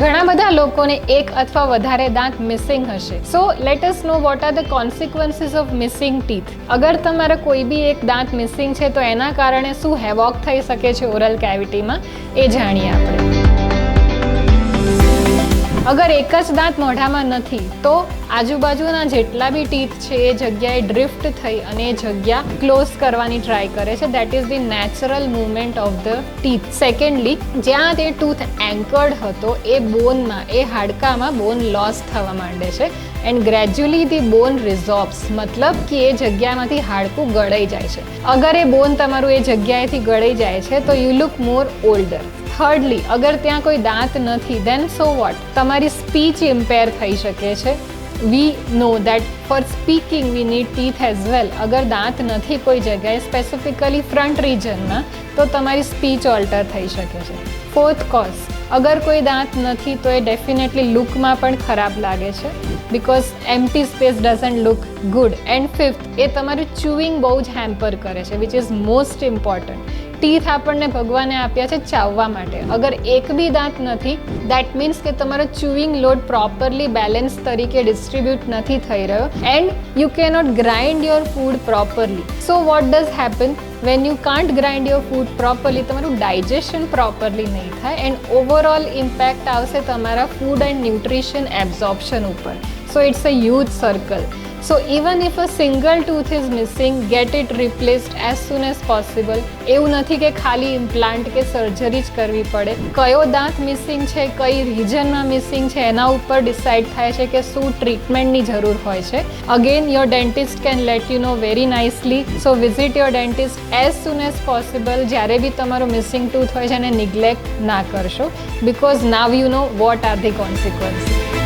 ઘણા બધા લોકોને એક અથવા વધારે દાંત મિસિંગ હશે. So let us know what are the consequences of missing teeth. અગર તમારા કોઈ બી એક દાંત મિસિંગ છે તો એના કારણે શું હેવોક થઈ શકે છે ઓરલ કેવિટીમાં, એ જાણીએ આપણે. અગર એક જ દાંત મોઢામાં નથી તો આજુબાજુના જેટલા બી ટીથ છે એ જગ્યાએ ડ્રિફ્ટ થઈ અને એ જગ્યા ક્લોઝ કરવાની ટ્રાય કરે છે. That is the natural movement of the teeth. Secondly, જ્યાં તે ટૂથ એન્કર્ડ હતો એ બોનમાં, એ હાડકામાં બોન લોસ થવા માંડે છે એન્ડ ગ્રેજ્યુઅલી ધી બોન રિઝોર્બ્સ, મતલબ કે એ જગ્યામાંથી હાડકું ગળાઈ જાય છે. અગર એ બોન તમારું એ જગ્યાએથી ગળાઈ જાય છે તો યુ લુક મોર ઓલ્ડર. થર્ડલી, અગર ત્યાં કોઈ દાંત નથી દેન સો વોટ, તમારી સ્પીચ ઇમ્પેર થઈ શકે છે. We know that for speaking we need teeth as well. અગર દાંત નથી કોઈ જગ્યાએ, સ્પેસિફિકલી ફ્રન્ટ રિજનમાં, તો તમારી સ્પીચ ઓલ્ટર થઈ શકે છે. ફોર્થ કોઝ, અગર કોઈ દાંત નથી તો એ ડેફિનેટલી લુકમાં પણ ખરાબ લાગે છે because empty space doesn't look good. And fifth, એ તમારું ચ્યુઇંગ બહુ જ હેમ્પર કરે છે which is most important. Teeth આપણને ભગવાને આપ્યા છે ચાવવા માટે. અગર એક બી દાંત નથી દેટ મીન્સ કે તમારો ચ્યુઇંગ લોડ પ્રોપરલી બેલેન્સ તરીકે ડિસ્ટ્રીબ્યુટ નથી થઈ રહ્યો and you cannot grind your food properly. So what does happen when you can't grind your food properly? તમારું ડાયજેશન પ્રોપરલી નહીં થાય એન્ડ ઓવરઓલ ઇમ્પેક્ટ આવશે તમારા ફૂડ એન્ડ ન્યુટ્રિશન એબ્ઝોર્પ્શન ઉપર. So it's a huge circle. So even if a single tooth is missing, get it replaced as soon as possible. એવું નથી કે ખાલી ઇમ્પ્લાન્ટ કે સર્જરી જ કરવી પડે. કયો દાંત મિસિંગ છે, કઈ રિજનમાં મિસિંગ છે, એના ઉપર ડિસાઇડ થાય છે કે શું ટ્રીટમેન્ટની જરૂર હોય છે. Again your dentist can let you know very nicely. So visit your dentist as soon as possible. જ્યારે બી તમારો મિસિંગ ટૂથ હોય છે એને નિગ્લેક્ટ ના કરશો because now you know what are the consequences.